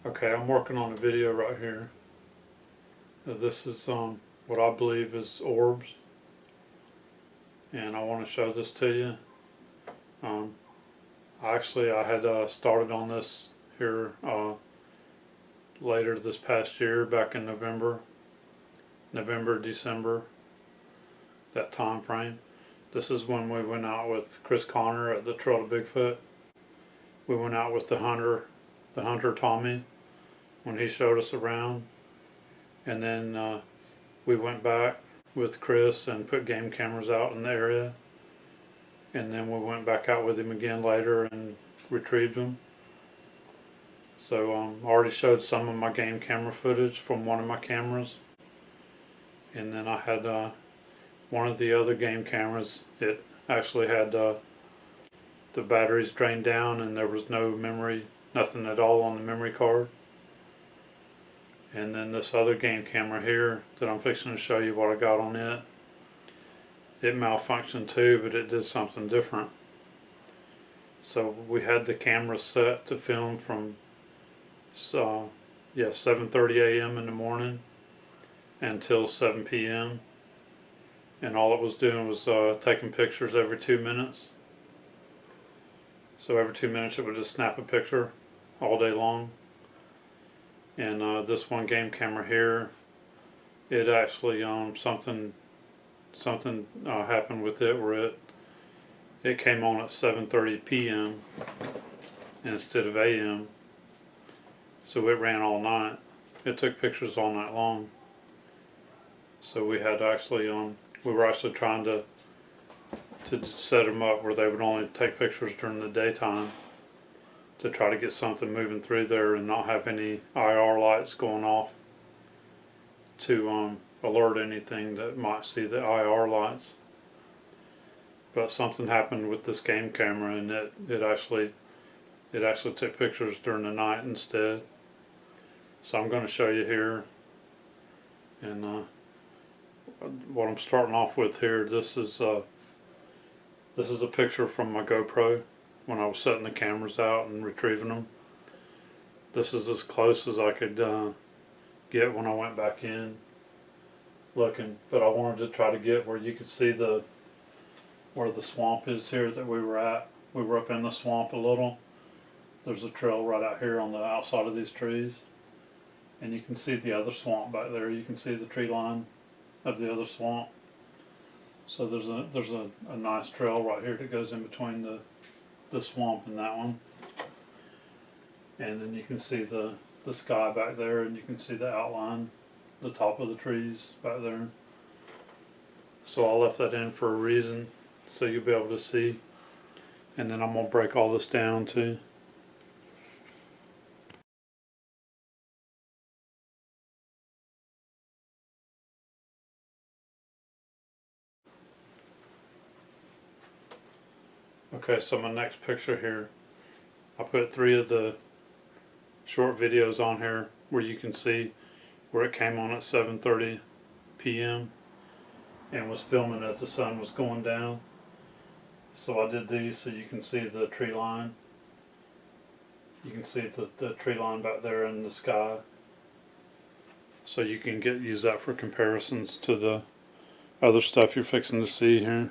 Okay, I'm working on a video right here. This is what I believe is orbs, and I want to show this to you. Um, I had started on this here later this past year, back in November, December, that time frame. This is when we went out with Chris Connor at the Trail to Bigfoot. We went out with the hunter Tommy, when he showed us around, and then we went back with Chris and put game cameras out in the area, and then we went back out with him again later and retrieved them. So I already showed some of my game camera footage from one of my cameras, and then I had one of the other game cameras. It actually had the batteries drained down and there was no memory, nothing at all on the memory card. And then this other game camera here that I'm fixing to show you what I got on it, it malfunctioned too, but it did something different. So we had the camera set to film from 7:30 a.m. in the morning until 7 p.m. and all it was doing was taking pictures every 2 minutes. So every 2 minutes it would just snap a picture all day long. And this one game camera here, it actually something happened with it where it came on at 7:30 p.m. instead of a.m. So it ran all night. It took pictures all night long. So we had actually we were actually trying to set them up where they would only take pictures during the daytime, to try to get something moving through there and not have any IR lights going off to alert anything that might see the IR lights. But something happened with this game camera, and it actually took pictures during the night instead. So I'm going to show you here, and what I'm starting off with here. This is a picture from my GoPro when I was setting the cameras out and retrieving them. This is as close as I could get when I went back in looking, but I wanted to try to get where you could see where the swamp is here that we were at. We were up in the swamp a little. There's a trail right out here on the outside of these trees, and you can see the other swamp back there. You can see the tree line of the other swamp. So there's a nice trail right here that goes in between the swamp and that one, and then you can see the sky back there, and you can see the outline, the top of the trees back there. So I left that in for a reason, so you'll be able to see. And then I'm going to break all this down too. Okay, so my next picture here, I put 3 of the short videos on here where you can see where it came on at 7:30 p.m. and was filming as the sun was going down. So I did these so you can see the tree line. You can see the tree line back there in the sky. So you can use that for comparisons to the other stuff you're fixing to see here.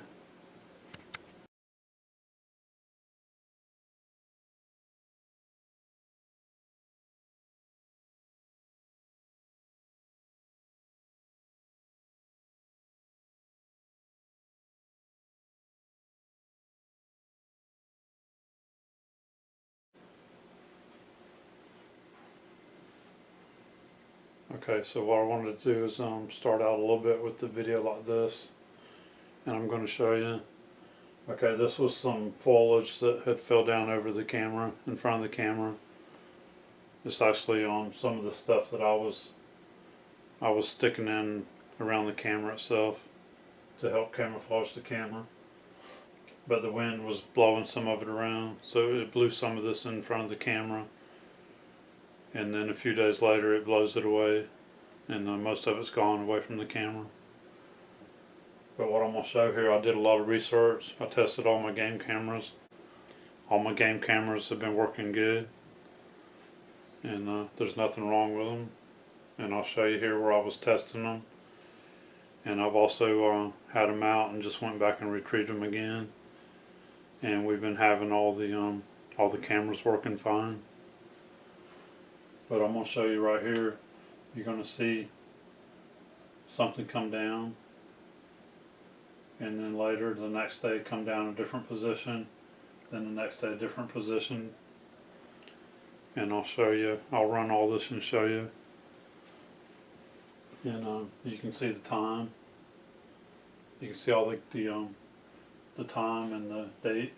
Okay, so what I wanted to do is start out a little bit with the video like this, and I'm going to show you. Okay, this was some foliage that had fell down over the camera, in front of the camera. It's actually on some of the stuff that I was sticking in around the camera itself to help camouflage the camera. But the wind was blowing some of it around, so it blew some of this in front of the camera. And then a few days later it blows it away, and most of it's gone away from the camera. But what I'm going to show here, I did a lot of research. I tested all my game cameras. All my game cameras have been working good. and there's nothing wrong with them. And I'll show you here where I was testing them. And I've also had them out and just went back and retrieved them again. And we've been having all the cameras working fine. But I'm gonna show you right here. You're gonna see something come down, and then later the next day come down a different position, then the next day a different position. And I'll show you. I'll run all this and show you. And you can see the time. You can see all the time and the date.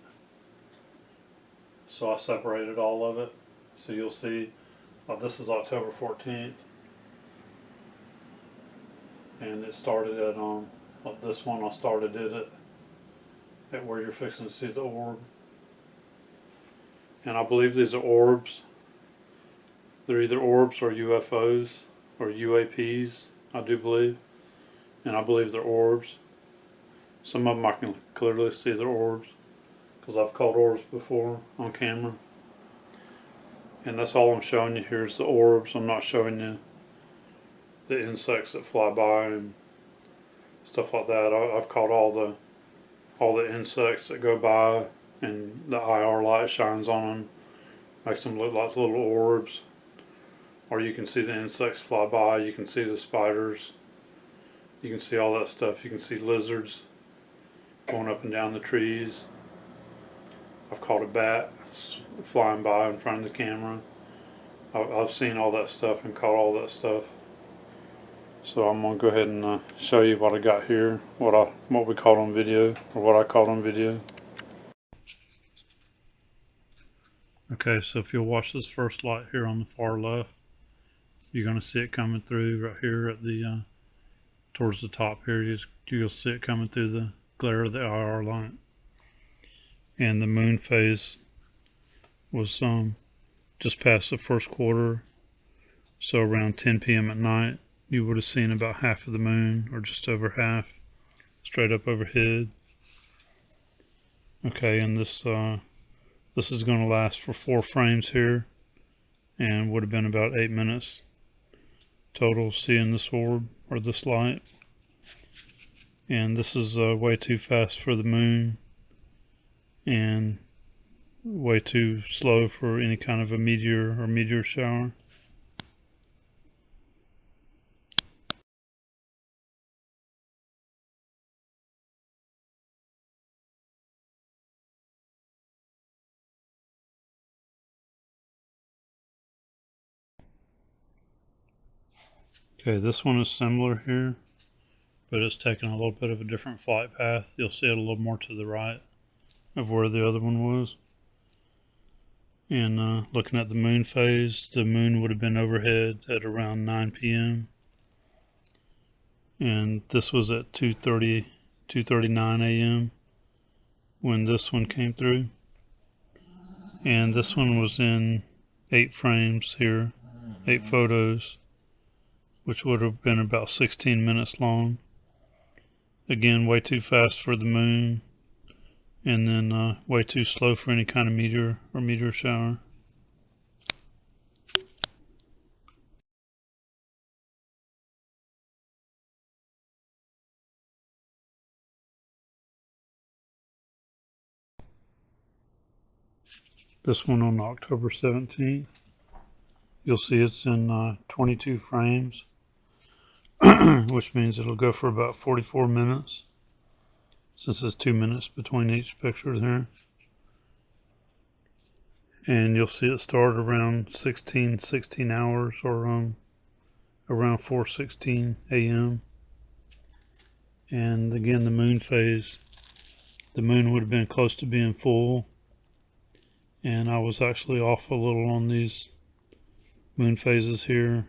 So I separated all of it. So you'll see. This is October 14th, and it started at this one. I started it at where you're fixing to see the orb. And I believe these are orbs. They're either orbs or UFOs or UAPs, I do believe. And I believe they're orbs. Some of them I can clearly see they're orbs, because I've caught orbs before on camera. And that's all I'm showing you here is the orbs. I'm not showing you the insects that fly by and stuff like that. I've caught all the insects that go by, and the IR light shines on them, makes them look like little orbs. Or you can see the insects fly by. You can see the spiders. You can see all that stuff. You can see lizards going up and down the trees. I've caught a bat flying by in front of the camera. I've seen all that stuff and caught all that stuff. So I'm gonna go ahead and show you what I got here, what we caught on video, or what I caught on video. Okay, so if you'll watch this first light here on the far left, you're gonna see it coming through right here at the towards the top here. You'll see it coming through the glare of the IR light. And the moon phase was just past the first quarter, so around 10 p.m. at night you would have seen about half of the moon, or just over half, straight up overhead. Okay, and this is going to last for 4 frames here, and would have been about 8 minutes total seeing this orb or this light. And this is way too fast for the moon, and way too slow for any kind of a meteor or meteor shower. Okay, this one is similar here, but it's taking a little bit of a different flight path. You'll see it a little more to the right of where the other one was. And looking at the moon phase, the moon would have been overhead at around 9 p.m. And this was at 2:39 a.m. when this one came through. And this one was in 8 frames here, 8 photos, which would have been about 16 minutes long. Again, way too fast for the moon, and then way too slow for any kind of meteor or meteor shower. This one on October 17th, you'll see it's in 22 frames, which means it'll go for about 44 minutes, since it's 2 minutes between each picture there. And you'll see it start around 16 hours, or around 4:16 a.m. And again, the moon phase, the moon would have been close to being full, and I was actually off a little on these moon phases here.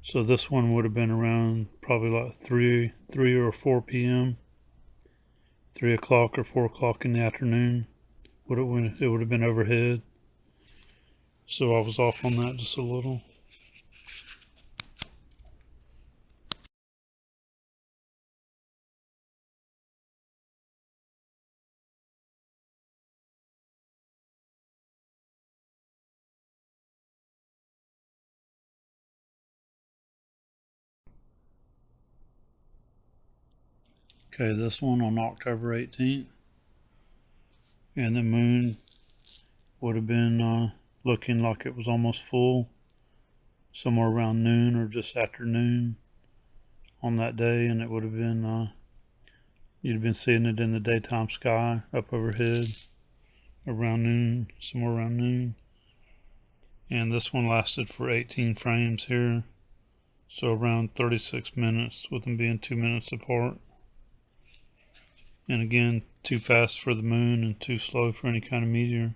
So this one would have been around probably like 3 or 4 p.m., 3 o'clock or 4 o'clock in the afternoon. It would have been overhead. So I was off on that just a little. Okay, this one on October 18th, and the moon would have been looking like it was almost full, somewhere around noon or just after noon on that day, and it would have been you'd have been seeing it in the daytime sky up overhead around noon, somewhere around noon. And this one lasted for 18 frames here, so around 36 minutes, with them being 2 minutes apart. And again, too fast for the moon and too slow for any kind of meteor.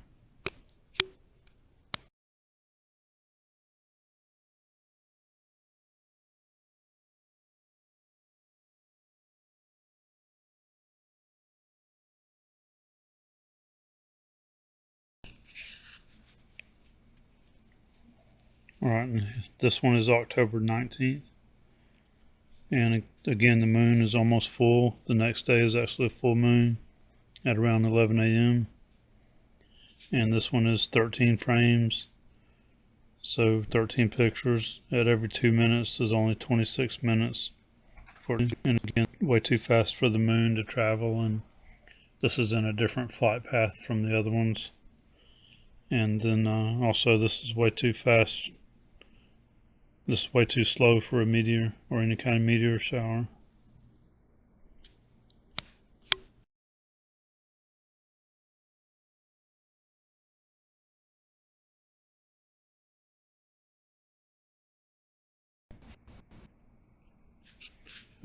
Alright, and this one is October 19th. And again, the moon is almost full. The next day is actually a full moon at around 11 a.m. And this one is 13 frames. So 13 pictures at every 2 minutes is only 26 minutes. And again, way too fast for the moon to travel. And this is in a different flight path from the other ones. And then also this is way too fast. This is way too slow for a meteor or any kind of meteor shower.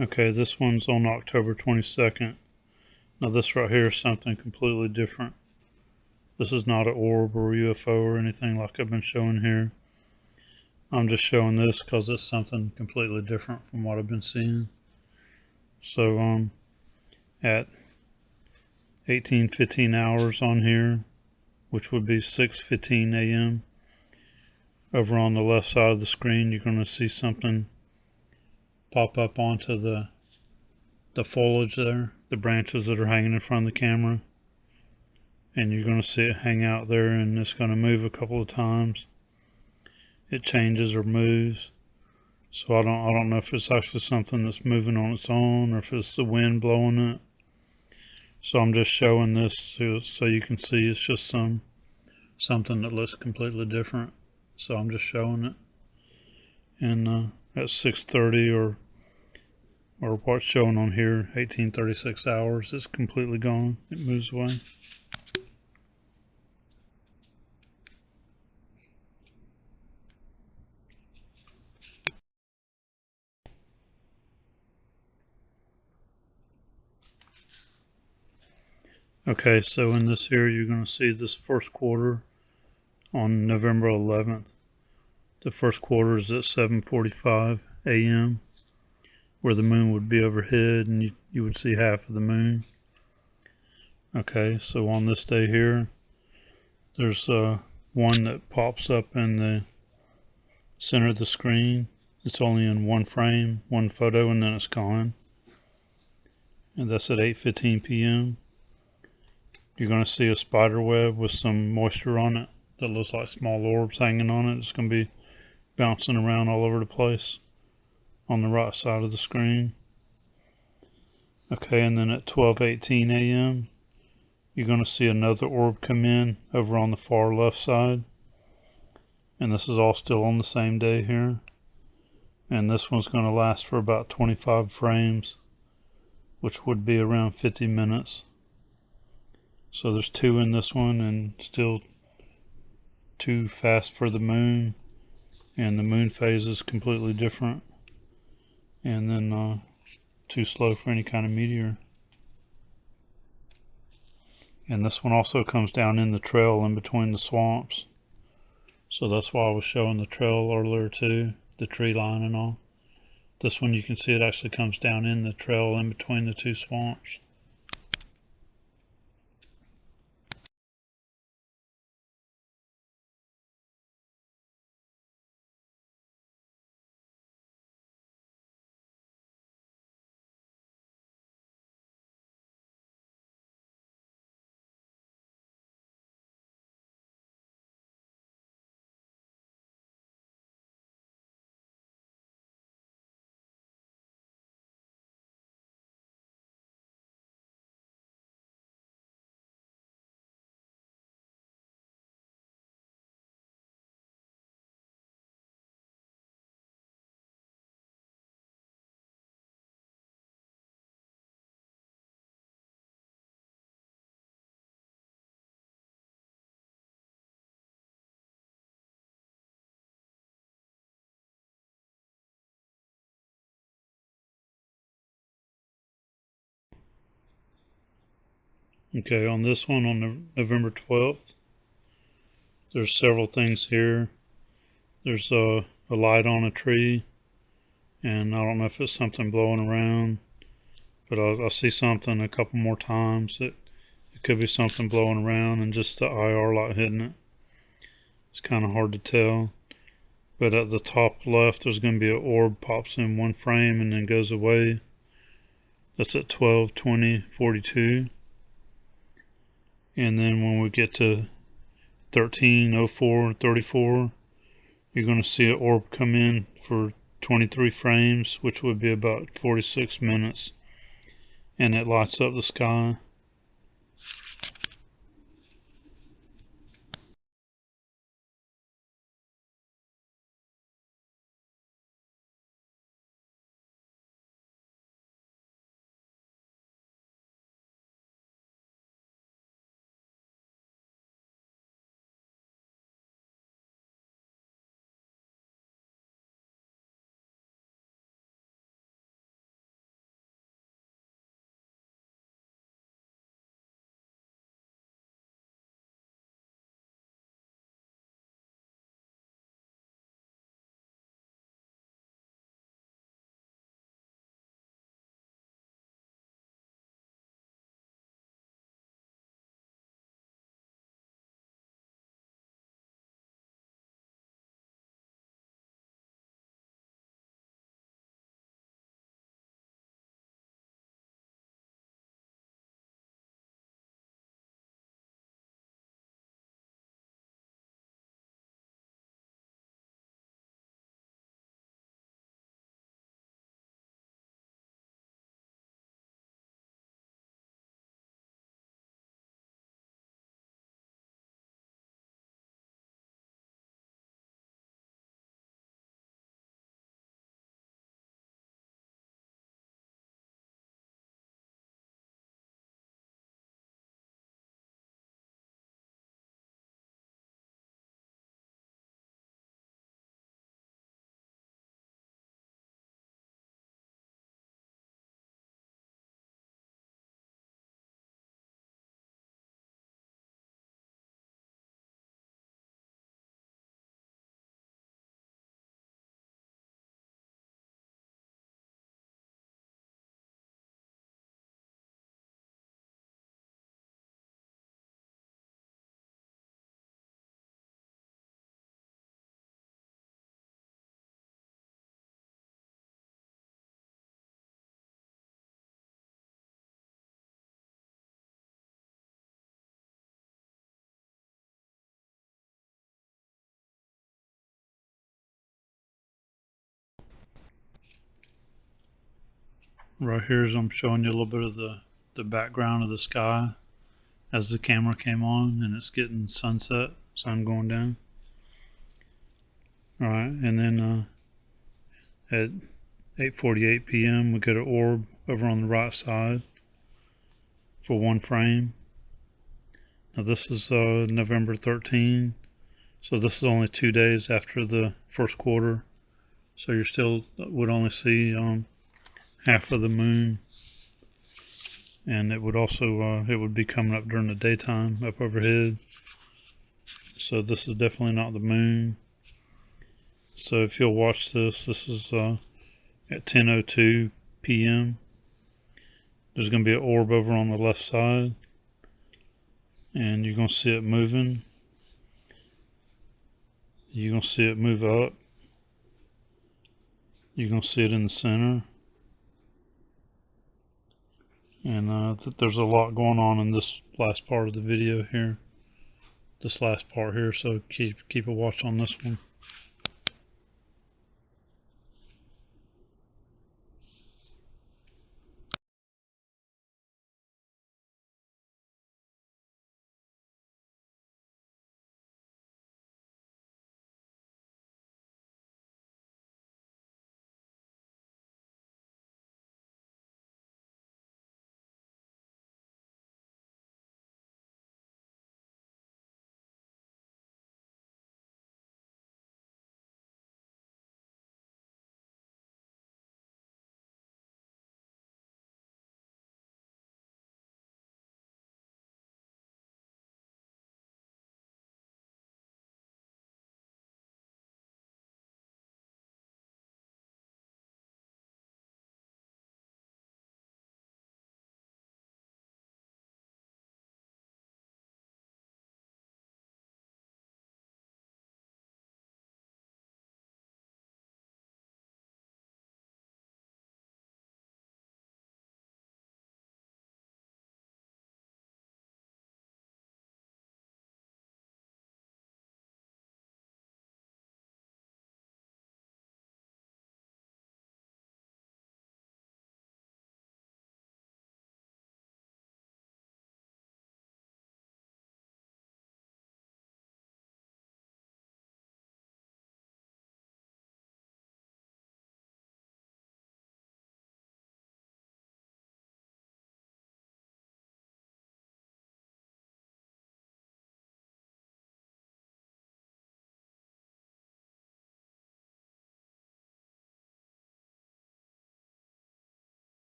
Okay, this one's on October 22nd. Now this right here is something completely different. This is not an orb or UFO or anything like I've been showing here. I'm just showing this because it's something completely different from what I've been seeing. So at 18:15 hours on here, which would be 6:15 a.m. over on the left side of the screen, you're going to see something pop up onto the foliage there, the branches that are hanging in front of the camera. And you're going to see it hang out there, and it's going to move a couple of times. It changes or moves. So I don't know if it's actually something that's moving on its own or if it's the wind blowing it. So I'm just showing this so you can see it's just something that looks completely different. So I'm just showing it. And at 6:30 or what's showing on here, 18:36 hours, it's completely gone. It moves away. Okay, so in this here, you're going to see this first quarter on November 11th. The first quarter is at 7:45 a.m. where the moon would be overhead and you would see half of the moon. Okay, so on this day here, there's one that pops up in the center of the screen. It's only in one frame, one photo, and then it's gone. And that's at 8:15 p.m. You're going to see a spider web with some moisture on it that looks like small orbs hanging on it. It's going to be bouncing around all over the place on the right side of the screen. Okay, and then at 12:18 a.m. you're going to see another orb come in over on the far left side. And this is all still on the same day here. And this one's going to last for about 25 frames, which would be around 50 minutes. So there's two in this one, and still too fast for the moon, and the moon phase is completely different, and then too slow for any kind of meteor. And this one also comes down in the trail in between the swamps, so that's why I was showing the trail earlier too, the tree line and all. This one you can see it actually comes down in the trail in between the two swamps. Okay, on this one on November 12th, there's several things here. There's a light on a tree, and I don't know if it's something blowing around, but I see something a couple more times. It could be something blowing around and just the IR light hitting it. It's kind of hard to tell. But at the top left, there's going to be an orb pops in one frame and then goes away. That's at 12, 20, 42. And then when we get to 13, 04, 34, you're going to see an orb come in for 23 frames, which would be about 46 minutes. And it lights up the sky. Right here is I'm showing you a little bit of the background of the sky as the camera came on, and it's getting sunset, sun going down. Alright, and then at 8:48 p.m. we get an orb over on the right side for one frame. Now this is November 13, so this is only 2 days after the first quarter, so you still would only see half of the moon, and it would also it would be coming up during the daytime up overhead. So this is definitely not the moon. So if you'll watch this, this is at 10:02 p.m. There's going to be an orb over on the left side, and you're going to see it moving. You're going to see it move up. You're going to see it in the center. And there's a lot going on in this last part of the video here. This last part here, so keep a watch on this one.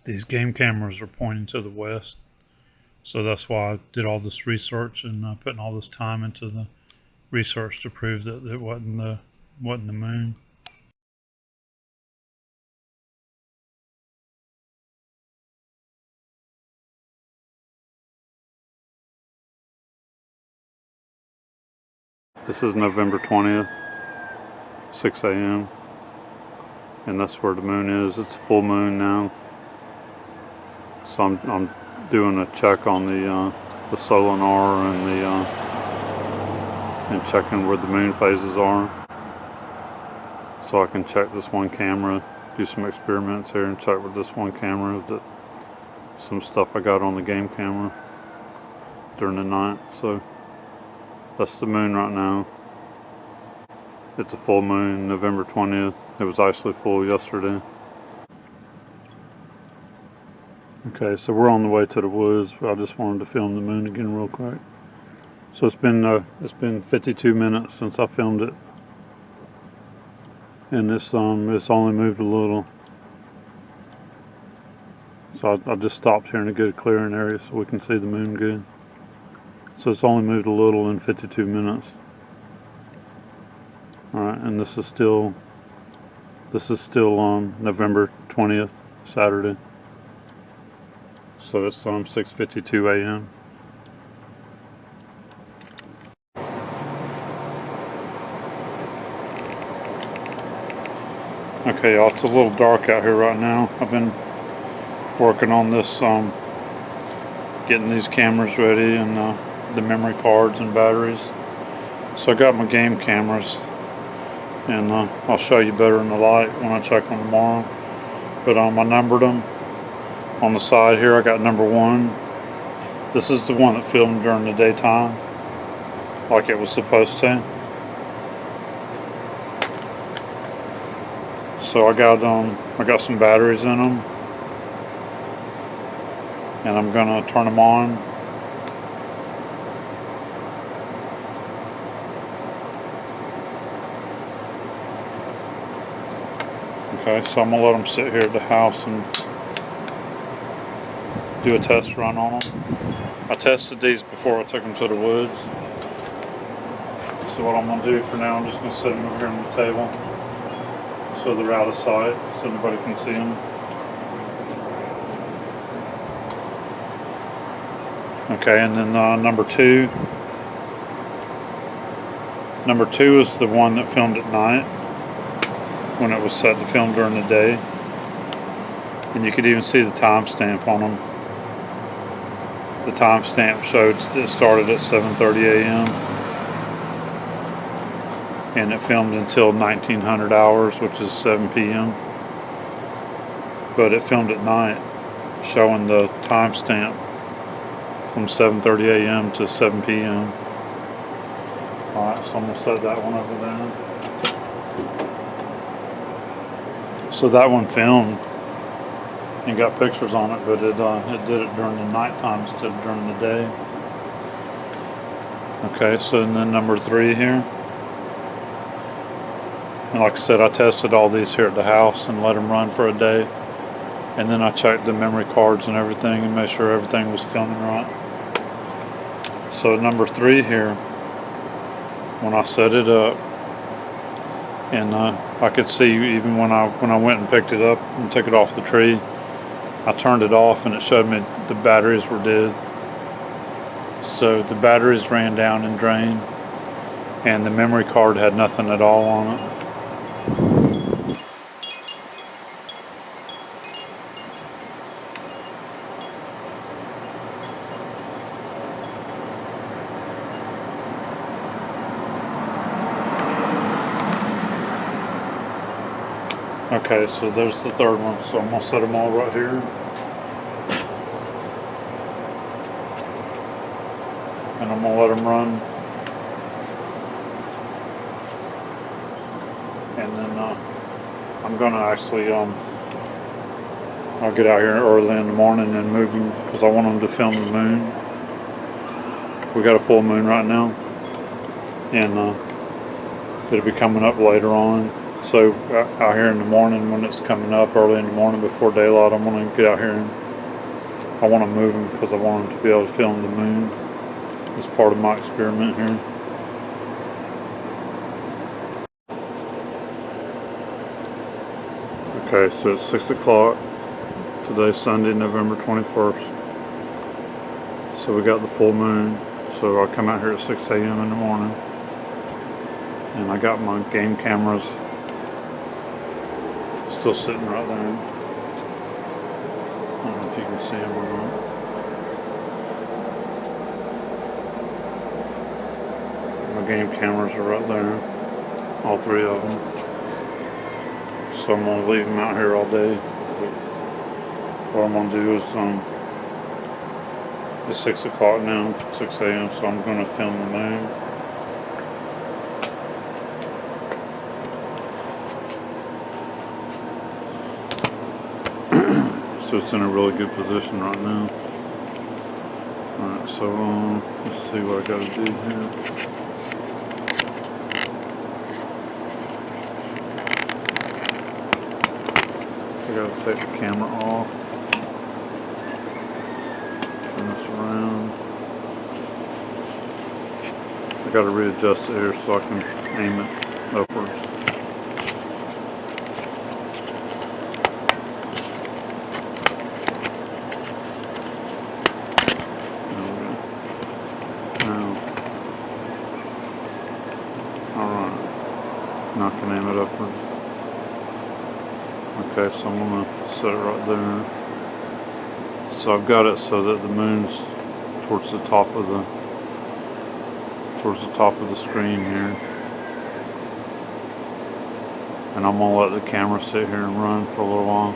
these game cameras are pointing to the west. So that's why I did all this research and putting all this time into the research to prove that it wasn't the moon. This is November 20th, 6 a.m. and that's where the moon is. It's full moon now. So I'm doing a check on the sonar and and checking where the moon phases are. So I can check this one camera, do some experiments here and check with this one camera that some stuff I got on the game camera during the night. So that's the moon right now. It's a full moon, November 20th. It was actually full yesterday. Okay, so we're on the way to the woods. I just wanted to film the moon again real quick. So it's been 52 minutes since I filmed it, and it's only moved a little. So I just stopped here in a good clearing area so we can see the moon good. So it's only moved a little in 52 minutes. All right, and this is still November 20th, Saturday. So it's 6:52 a.m. Okay, y'all, it's a little dark out here right now. I've been working on this, getting these cameras ready and the memory cards and batteries. So I got my game cameras, and I'll show you better in the light when I check them tomorrow. But I numbered them on the side here. I got number 1. This is the one that filmed during the daytime, like it was supposed to. So I got some batteries in them, and I'm gonna turn them on. Okay, so I'm gonna let them sit here at the house and do a test run on them. I tested these before I took them to the woods. So what I'm gonna do for now, I'm just gonna set them over here on the table so they're out of sight, so nobody can see them. Okay, and then number 2. Number 2 is the one that filmed at night, when it was set to film during the day. And you could even see the timestamp on them. The timestamp showed it started at 7:30 a.m. and it filmed until 1900 hours, which is 7 p.m. But it filmed at night, showing the timestamp from 7:30 a.m. to 7 p.m. Alright, so I'm going to set that one over there. So that one filmed and got pictures on it, but it did it during the nighttime instead of during the day. Okay, so and then number 3 here. And like I said, I tested all these here at the house and let them run for a day. And then I checked the memory cards and everything and made sure everything was filming right. So number 3 here, when I set it up, and I could see even when I went and picked it up and took it off the tree, I turned it off and it showed me the batteries were dead. So the batteries ran down and drained, and the memory card had nothing at all on it. Okay, so there's the 3rd one, so I'm going to set them all right here. And I'm going to let them run. And then I'm going to actually, I'll get out here early in the morning and move them, because I want them to film the moon. We got a full moon right now. And it'll be coming up later on. So out here in the morning when it's coming up early in the morning before daylight, I'm going to get out here and I want to move them because I want them to be able to film the moon as part of my experiment here. Okay, so it's 6 o'clock. Today's Sunday, November 21st. So we got the full moon. So I come out here at 6 a.m. in the morning. And I got my game cameras still sitting right there. I don't know if you can see them or not. My game cameras are right there. All three of them. So I'm going to leave them out here all day. What I'm going to do is, it's 6 o'clock now, 6 a.m., so I'm going to film the moon. So it's in a really good position right now. Alright, so let's see what I got to do here. I got to take the camera off. Turn this around. I got to readjust it here so I can aim it upwards. Now I can aim it upwards. Okay, so I'm going to set it right there. So I've got it so that the moon's towards the top of the screen here. And I'm going to let the camera sit here and run for a little while.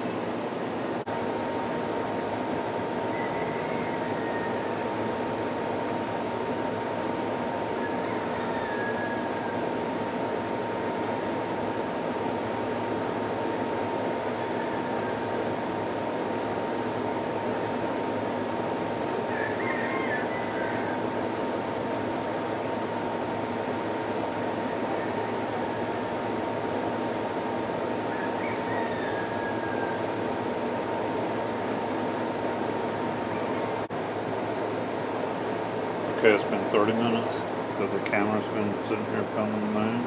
Okay, it's been 30 minutes that the camera's been sitting here filming the moon.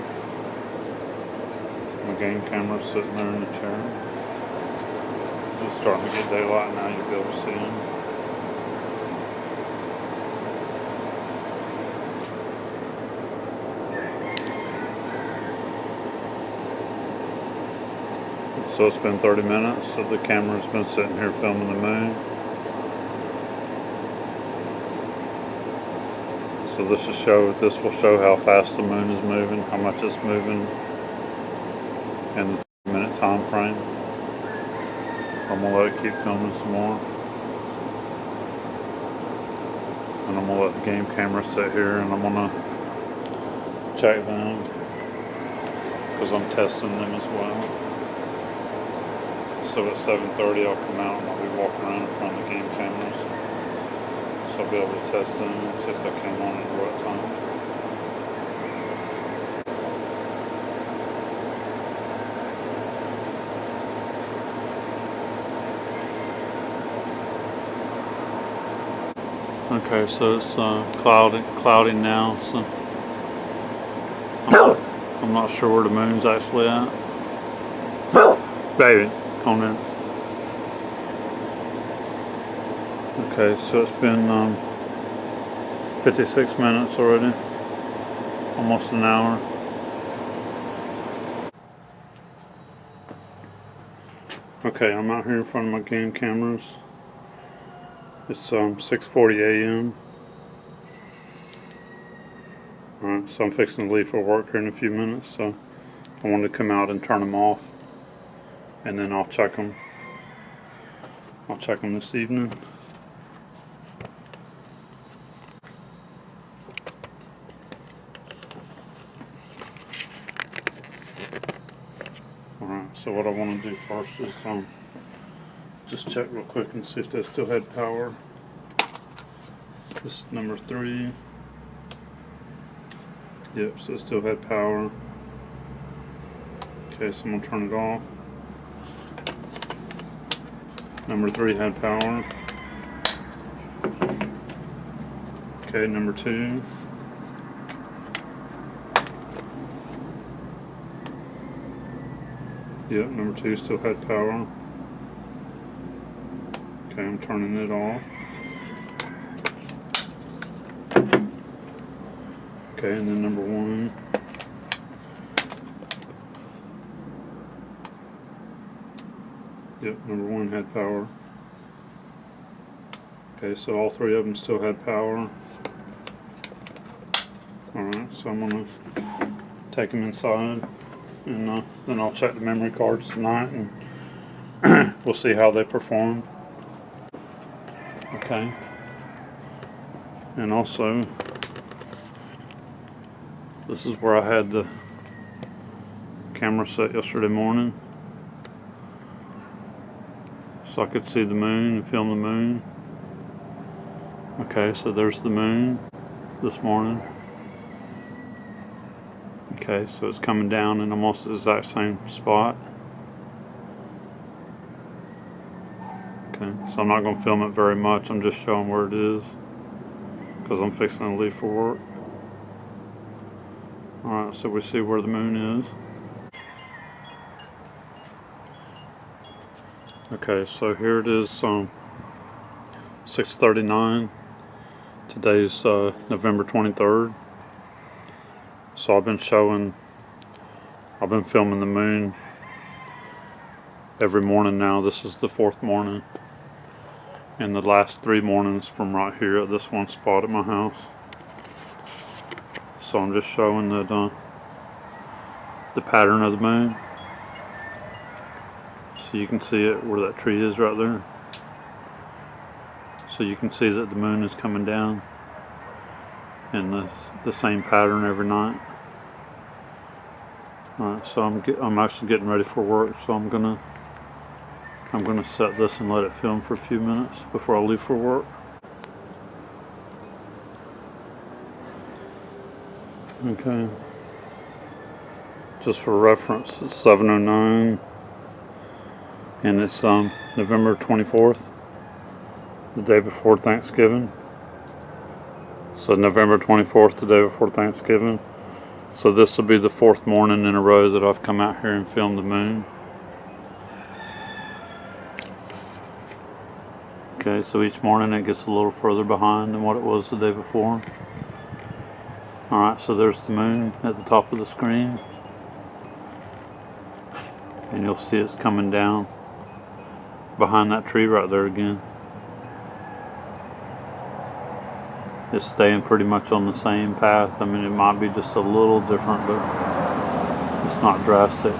My game camera's sitting there in the chair. So it's starting to get daylight now, you'll be able to see them. So it's been 30 minutes that the camera's been sitting here filming the moon. So this will show how fast the moon is moving, how much it's moving in the minute time frame. I'm gonna let it keep filming some more. And I'm gonna let the game camera sit here and I'm gonna check them because I'm testing them as well. So at 7:30 I'll come out and I'll be walking around in front of the game cameras. So I'll be able to test them and see if they came on at the right time. Okay, so it's cloudy now, so I'm not sure where the moon's actually at. Baby, come in. Okay, so it's been 56 minutes already, almost an hour. Okay, I'm out here in front of my game cameras. It's 6:40 a.m. Alright, so I'm fixing to leave for work here in a few minutes, so I wanted to come out and turn them off, and then I'll check them. I'll check them this evening. Alright, so what I want to do first is just check real quick and see if they still had power. This is number 3. Yep, so it still had power. Okay, so I'm gonna turn it off. Number 3 had power. Okay, number 2. Yep, number 2 still had power. Okay, I'm turning it off. Okay, and then number 1. Yep, number 1 had power. Okay, so all 3 of them still had power. Alright, so I'm going to take them inside, and then I'll check the memory cards tonight, and we'll see how they perform. Okay. And also, this is where I had the camera set yesterday morning, so I could see the moon and film the moon. Okay, so there's the moon this morning. Okay, so it's coming down in almost the exact same spot. Okay, so I'm not going to film it very much, I'm just showing where it is, because I'm fixing to leave for work. Alright, so we see where the moon is. Okay, so here it is, 6:39. Today's November 23rd. So I've been filming the moon every morning now. This is the 4th morning. And the last 3 mornings from right here at this one spot at my house. So I'm just showing that the pattern of the moon. So you can see it where that tree is right there. So you can see that the moon is coming down in the same pattern every night. Alright, so I'm actually getting ready for work, so I'm gonna set this and let it film for a few minutes before I leave for work. Okay. Just for reference, it's 7:09, and it's November 24th, the day before Thanksgiving. So November 24th, the day before Thanksgiving. So this will be the 4th morning in a row that I've come out here and filmed the moon. Okay, so each morning it gets a little further behind than what it was the day before. Alright, so there's the moon at the top of the screen. And you'll see it's coming down behind that tree right there again. It's staying pretty much on the same path. I mean, it might be just a little different, but it's not drastic.